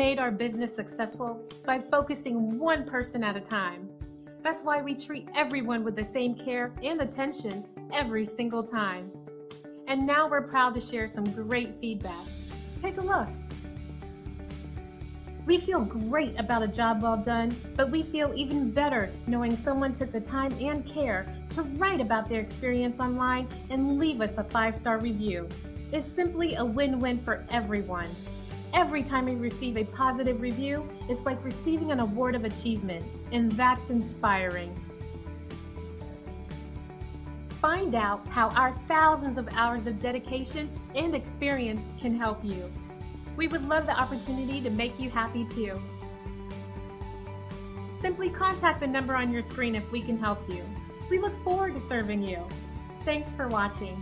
made our business successful by focusing one person at a time. That's why we treat everyone with the same care and attention every single time. And now we're proud to share some great feedback. Take a look. We feel great about a job well done, but we feel even better knowing someone took the time and care to write about their experience online and leave us a 5-star review. It's simply a win-win for everyone. Every time we receive a positive review, it's like receiving an award of achievement, and that's inspiring. Find out how our thousands of hours of dedication and experience can help you. We would love the opportunity to make you happy too. Simply contact the number on your screen if we can help you. We look forward to serving you. Thanks for watching.